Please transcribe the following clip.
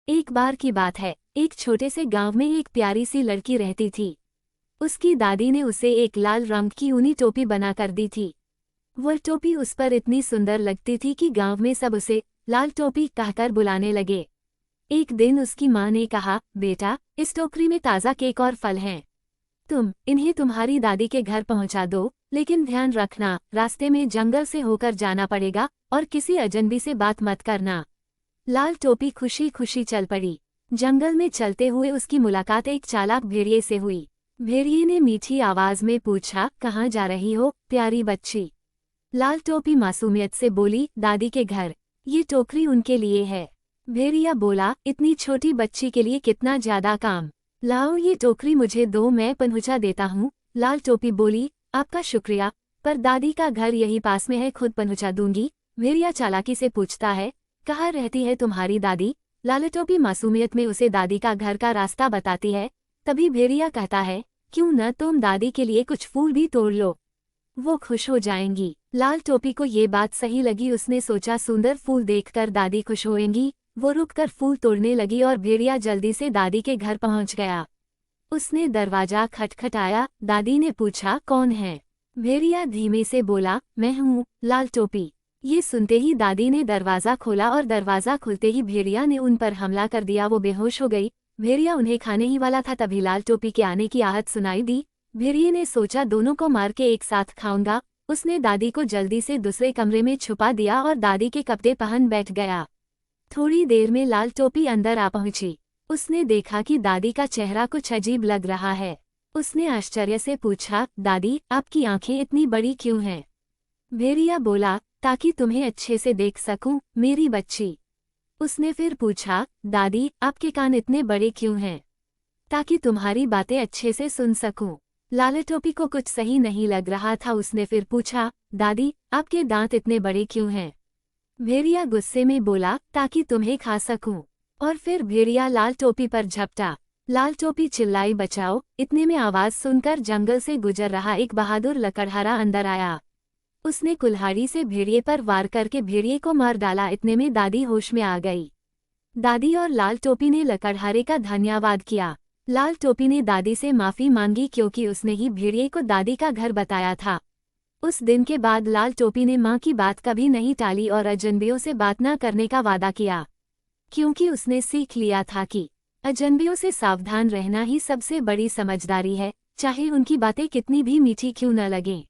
एक बार की बात है, एक छोटे से गांव में एक प्यारी सी लड़की रहती थी। उसकी दादी ने उसे एक लाल रंग की ऊनी टोपी बना कर दी थी। वह टोपी उस पर इतनी सुंदर लगती थी कि गांव में सब उसे लाल टोपी कहकर बुलाने लगे। एक दिन उसकी माँ ने कहा, बेटा, इस टोकरी में ताज़ा केक और फल हैं। तुम इन्हें तुम्हारी दादी के घर पहुंचा दो, लेकिन ध्यान रखना, रास्ते में जंगल से होकर जाना पड़ेगा और किसी अजनबी से बात मत करना। लाल टोपी खुशी खुशी चल पड़ी। जंगल में चलते हुए उसकी मुलाकात एक चालाक भेड़िए से हुई। भेड़िए ने मीठी आवाज में पूछा, कहाँ जा रही हो प्यारी बच्ची? लाल टोपी मासूमियत से बोली, दादी के घर। ये टोकरी उनके लिए है। भेड़िया बोला, इतनी छोटी बच्ची के लिए कितना ज्यादा काम। लाओ ये टोकरी मुझे दो, मैं पहुंचा देता हूँ। लाल टोपी बोली, आपका शुक्रिया, पर दादी का घर यही पास में है, खुद पहुंचा दूंगी। भेड़िया चालाकी से पूछता है, कहाँ रहती है तुम्हारी दादी? लाल टोपी मासूमियत में उसे दादी का घर का रास्ता बताती है। तभी भेड़िया कहता है, क्यों न तुम दादी के लिए कुछ फूल भी तोड़ लो, वो खुश हो जाएंगी। लाल टोपी को ये बात सही लगी। उसने सोचा, सुंदर फूल देखकर दादी खुश होएंगी। वो रुककर फूल तोड़ने लगी और भेड़िया जल्दी से दादी के घर पहुंच गया। उसने दरवाजा खटखटाया। दादी ने पूछा, कौन है? भेड़िया धीमे से बोला, मैं हूँ, लाल टोपी। ये सुनते ही दादी ने दरवाज़ा खोला और दरवाज़ा खुलते ही भेड़िया ने उन पर हमला कर दिया। वो बेहोश हो गई। भेड़िया उन्हें खाने ही वाला था, तभी लाल टोपी के आने की आहट सुनाई दी। भेड़िए ने सोचा, दोनों को मार के एक साथ खाऊंगा। उसने दादी को जल्दी से दूसरे कमरे में छुपा दिया और दादी के कपड़े पहन बैठ गया। थोड़ी देर में लाल टोपी अंदर आ पहुंची। उसने देखा कि दादी का चेहरा कुछ अजीब लग रहा है। उसने आश्चर्य से पूछा, दादी, आपकी आंखें इतनी बड़ी क्यों हैं? भेड़िया बोला, ताकि तुम्हें अच्छे से देख सकूं, मेरी बच्ची। उसने फिर पूछा, दादी, आपके कान इतने बड़े क्यों हैं? ताकि तुम्हारी बातें अच्छे से सुन सकूं। लाल टोपी को कुछ सही नहीं लग रहा था। उसने फिर पूछा, दादी, आपके दांत इतने बड़े क्यों हैं? भेड़िया गुस्से में बोला, ताकि तुम्हें खा सकूं। और फिर भेड़िया लाल टोपी पर झपटा। लाल टोपी चिल्लाई, बचाओ। इतने में आवाज सुनकर जंगल से गुजर रहा एक बहादुर लकड़हारा अंदर आया। उसने कुल्हाड़ी से भेड़िए पर वार करके भेड़िए को मार डाला। इतने में दादी होश में आ गई। दादी और लाल टोपी ने लकड़हारे का धन्यवाद किया। लाल टोपी ने दादी से माफी मांगी क्योंकि उसने ही भेड़िए को दादी का घर बताया था। उस दिन के बाद लाल टोपी ने माँ की बात कभी नहीं टाली और अजनबियों से बात न करने का वादा किया, क्योंकि उसने सीख लिया था कि अजनबियों से सावधान रहना ही सबसे बड़ी समझदारी है, चाहे उनकी बातें कितनी भी मीठी क्यों न लगें।